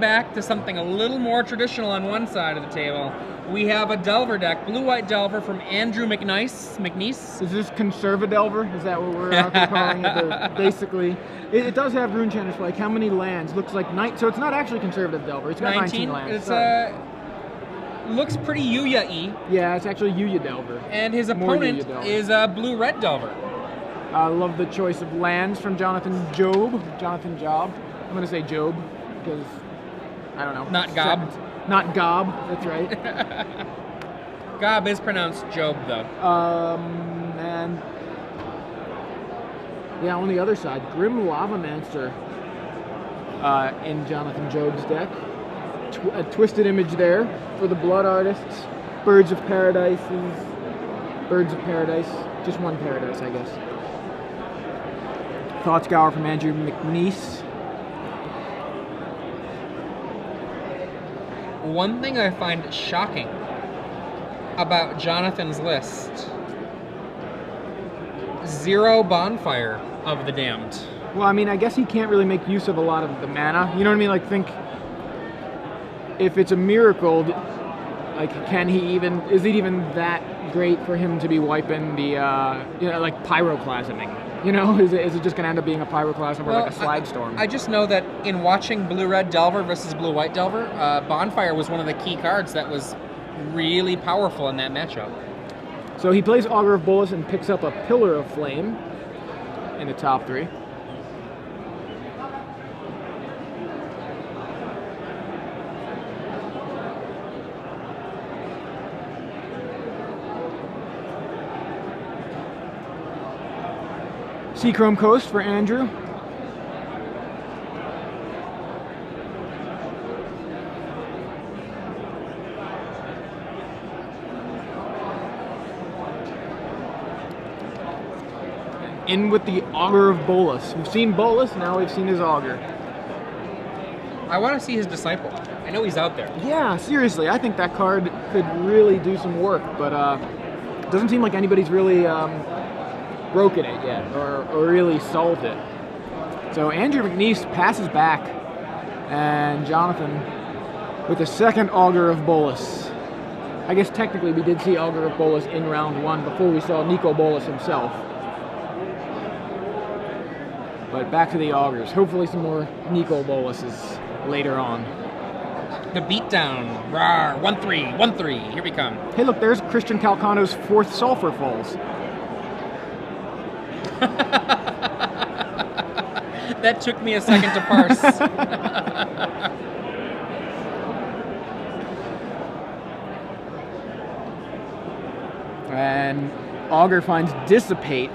Back to something a little more traditional on one side of the table. We have a Delver deck, blue-white Delver from Andrew McNeice. Is this Conservadelver? Is that what we're calling it? Basically, it does have Rune Chanter's Flake. How many lands? Looks like 9. So it's not actually Conservative Delver. It's got 19 lands. It's looks pretty Yuya-y. Yeah, it's actually Yuya Delver. And his opponent is a blue-red Delver. I love the choice of lands from Jonathan Job. I'm going to say Job because I don't know. Not Gob. Not Gob, that's right. Gob is pronounced Job, though. And yeah, on the other side, Grim Lavamancer in Jonathan Job's deck. A twisted image there for the Blood Artists. Birds of Paradise. Just one Paradise, I guess. Thought Scour from Andrew McNeice. One thing I find shocking about Jonathan's list: 0 Bonfire of the Damned. Well, I mean, I guess he can't really make use of a lot of the mana. You know what I mean? Like, think if it's a miracle, like, is it even that great for him to be wiping the, like pyroclasming? You know, is it just going to end up being a pyroclasm or like a slag storm? I just know that in watching blue-red Delver versus blue-white Delver, Bonfire was one of the key cards that was really powerful in that matchup. So he plays Augur of Bolas and picks up a Pillar of Flame in the top 3. Seachrome Coast for Andrew. In with the Augur of Bolas. We've seen Bolas, now we've seen his Augur. I want to see his Disciple. I know he's out there. Yeah, seriously, I think that card could really do some work, but it doesn't seem like anybody's really broken it yet, or really solved it. So Andrew McNeice passes back, and Jonathan with a second Augur of Bolas. I guess technically we did see Augur of Bolas in round 1 before we saw Nico Bolas himself. But back to the Augurs. Hopefully some more Nico Bolases later on. The beatdown. Rawr. 1-3. 1-3. Here we come. Hey, look, there's Christian Calcano's 4th Sulphur Falls. That took me a second to parse. And Augur finds Dissipate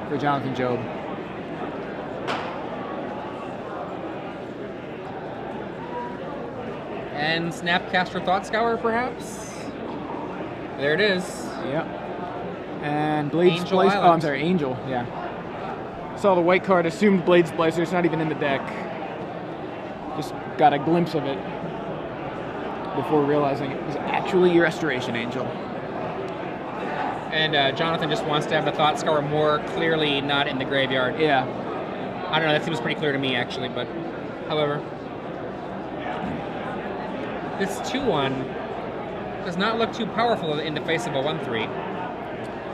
for Jonathan Job. And Snapcaster Thought Scour, perhaps? There it is. Yep. And Blade Angel Splicer. Island. Oh, I'm sorry, Angel. Yeah. Saw the white card, assumed Blade Splicer. It's not even in the deck. Just got a glimpse of it before realizing it was actually your Restoration Angel. And Jonathan just wants to have the Thought Scour more clearly not in the graveyard. Yeah. I don't know, that seems pretty clear to me, actually, but however. This 2-1 does not look too powerful in the face of a 1-3.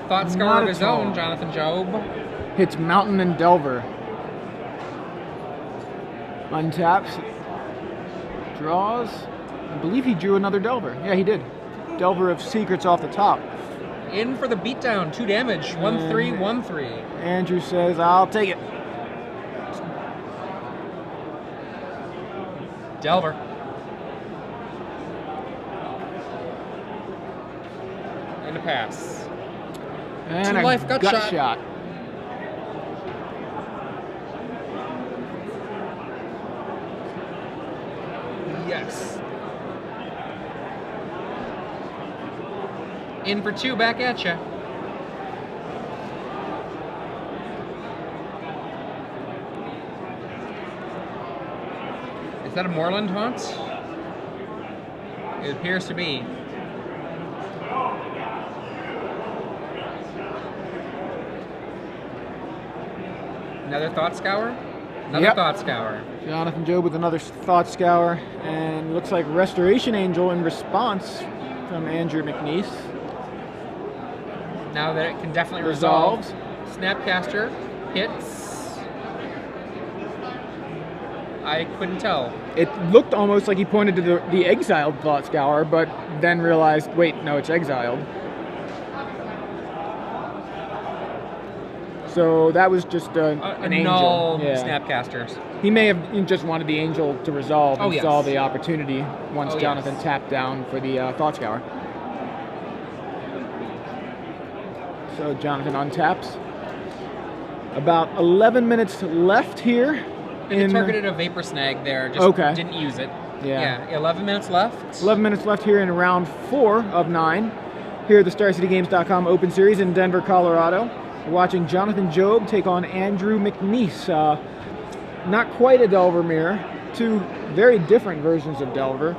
Thought Scour of his own, Jonathan Job. Hits Mountain and Delver. Untaps. Draws. I believe he drew another Delver. Yeah, he did. Delver of Secrets off the top. In for the beatdown, 2 damage. 1-3, 1-3. Andrew says, I'll take it. Delver. And a pass. And 2 a life gut shot. Yes. In for 2, back at ya. Is that a Moorland Haunt? It appears to be. Another Thought Scour? Another Thought Scour. Jonathan Job with another Thought Scour, and looks like Restoration Angel in response from Andrew McNeice. Now that it can definitely resolve. Snapcaster hits. I couldn't tell. It looked almost like he pointed to the exiled Thought Scour, but then realized, wait, no, it's exiled. So that was just an angel. Null Snapcasters. He may have just wanted the angel to resolve and saw the opportunity once Jonathan tapped down for the Thought Scour. So Jonathan untaps. About 11 minutes left here. And targeted a Vapor Snag there, just didn't use it. Yeah, 11 minutes left. 11 minutes left here in round 4 of 9. Here at the StarCityGames.com Open Series in Denver, Colorado. We're watching Jonathan Job take on Andrew McNeice. Not quite a Delver mirror, two very different versions of Delver.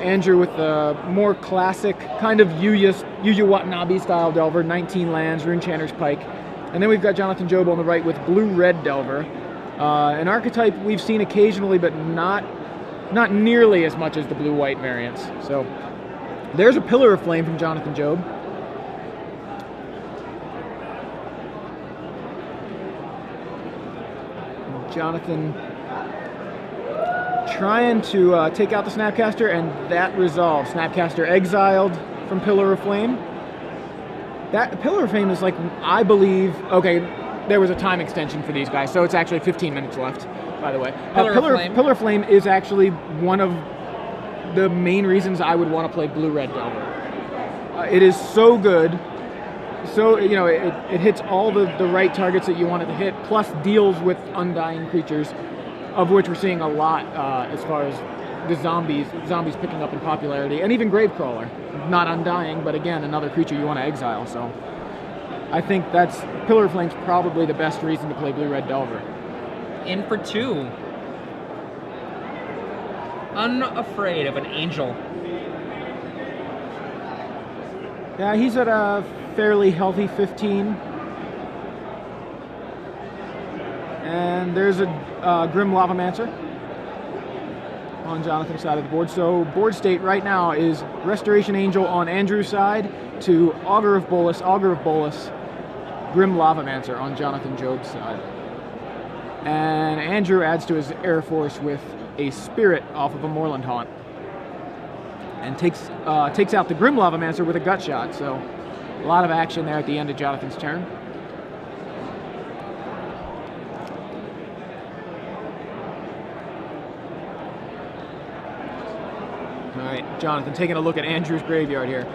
Andrew with the more classic, kind of Yuya Watanabe style Delver, 19 lands, Runechanter's Pike. And then we've got Jonathan Job on the right with blue-red Delver. An archetype we've seen occasionally, but not nearly as much as the blue-white variants. So there's a Pillar of Flame from Jonathan Job. Jonathan trying to take out the Snapcaster, and that resolves. Snapcaster exiled from Pillar of Flame. That Pillar of Flame is like, I believe, okay, there was a time extension for these guys, so it's actually 15 minutes left, by the way. Pillar of Flame is actually one of the main reasons I would want to play blue-red Delver. It is so good. So, you know, it hits all the right targets that you want it to hit, plus deals with undying creatures, of which we're seeing a lot as far as the zombies picking up in popularity, and even Gravecrawler. Not undying, but again, another creature you want to exile, so I think that's Pillar of Flame's probably the best reason to play blue-red Delver. In for 2. Unafraid of an angel. Yeah, he's at a fairly healthy 15. And there's a Grim Lavamancer on Jonathan's side of the board. So board state right now is Restoration Angel on Andrew's side to Augur of Bolus, Grim Lavamancer on Jonathan Job's side. And Andrew adds to his Air Force with a Spirit off of a Moorland Haunt. And takes out the Grim Lavamancer with a Gut Shot, so a lot of action there at the end of Jonathan's turn. All right, Jonathan taking a look at Andrew's graveyard here.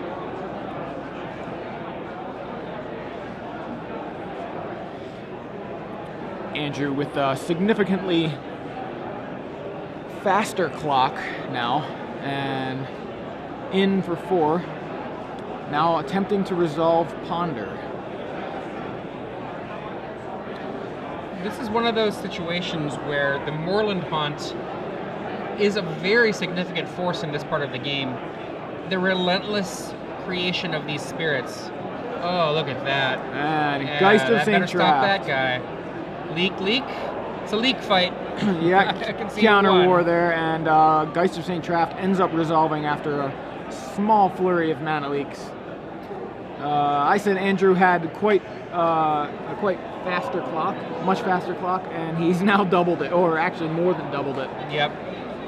Andrew with a significantly faster clock now, and in for 4. Now attempting to resolve Ponder. This is one of those situations where the Moorland Haunt is a very significant force in this part of the game. The relentless creation of these spirits. Oh, look at that. And Geist of St. Stop that guy. Leak. It's a leak fight. Yeah, I can see counter war there, and Geist of St. Traft ends up resolving after a small flurry of mana leaks. I said Andrew had quite a quite faster clock, much faster clock, and he's now doubled it, or actually more than doubled it. Yep.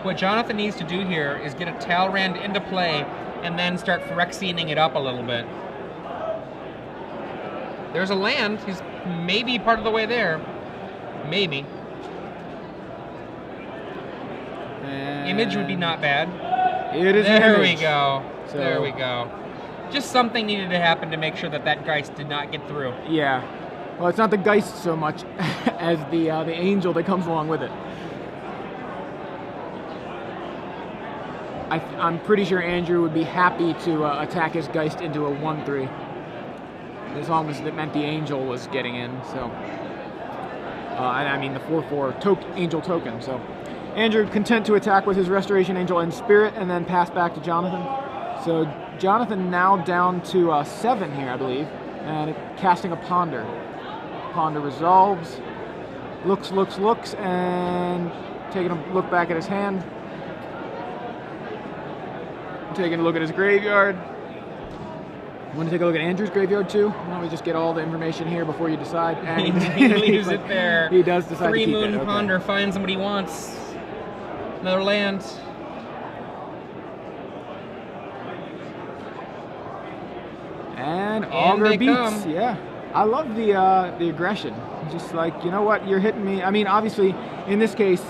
What Jonathan needs to do here is get a Talrand into play and then start Phyrexianing it up a little bit. There's a land. He's maybe part of the way there. Maybe. And image would be not bad. It is there image. We go. So, there we go. Just something needed to happen to make sure that that Geist did not get through. Yeah. Well, it's not the Geist so much as the angel that comes along with it. I'm pretty sure Andrew would be happy to attack his Geist into a 1/3, as long as it meant the angel was getting in. So, and I mean the 4/4 angel token. So, Andrew content to attack with his Restoration Angel and Spirit, and then pass back to Jonathan. So Jonathan now down to 7 here, I believe, and casting a Ponder. Ponder resolves. Looks, and taking a look back at his hand. Taking a look at his graveyard. Want to take a look at Andrew's graveyard too? Why don't we just get all the information here before you decide? And he leaves it there. He does decide to keep it. Three Moon Ponder finds what he wants. Another land. And Augur beats. Come. Yeah, I love the aggression. Just like, you know what, you're hitting me. I mean, obviously, in this case,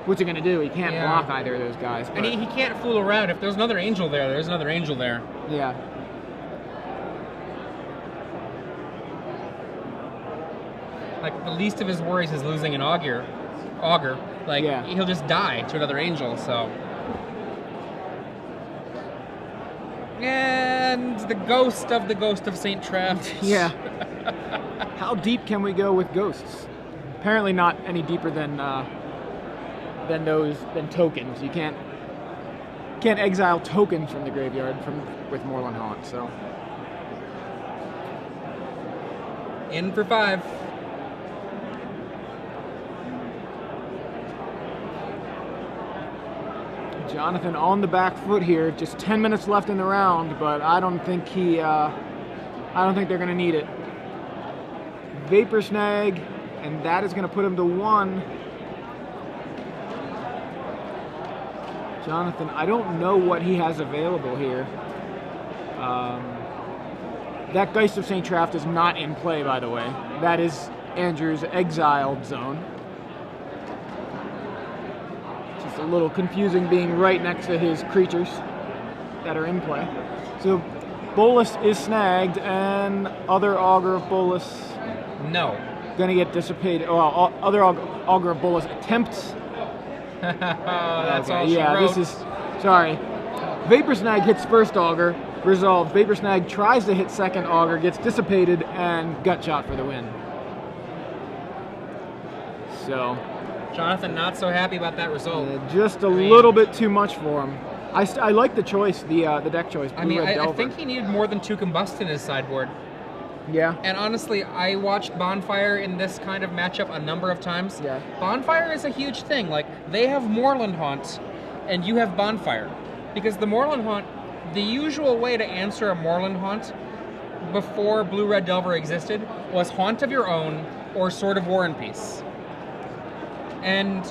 what's he gonna do? He can't block either of those guys. And he can't fool around. If there's another angel there, there's another angel there. Yeah. Like, the least of his worries is losing an augur. Like, he'll just die to another angel, so. And the ghost of St. Travis. Yeah. How deep can we go with ghosts? Apparently not any deeper than tokens. You can't exile tokens from the graveyard with Moorland Haunt, so. In for 5. Jonathan on the back foot here. Just 10 minutes left in the round, but I don't think they're gonna need it. Vapor Snag, and that is gonna put him to 1. Jonathan, I don't know what he has available here. That Geist of St. Traft is not in play, by the way. That is Andrew's exiled zone. Just a little confusing being right next to his creatures that are in play. So Bolas is snagged, and other Augur of Bolas gonna get dissipated. Oh, other Augur of Bolas attempts. That's all she wrote. This is sorry. Vapor Snag hits first Augur, resolved. Vapor Snag tries to hit second Augur, gets dissipated, and gut shot for the win. So Jonathan not so happy about that result. Just a little bit too much for him. I like the choice, the deck choice. I think he needed more than 2 Combust in his sideboard. Yeah. And honestly, I watched Bonfire in this kind of matchup a number of times. Yeah. Bonfire is a huge thing. Like, they have Moorland Haunt, and you have Bonfire. Because the Moorland Haunt, the usual way to answer a Moorland Haunt before Blue-Red Delver existed was Haunt of Your Own or Sword of War and Peace. And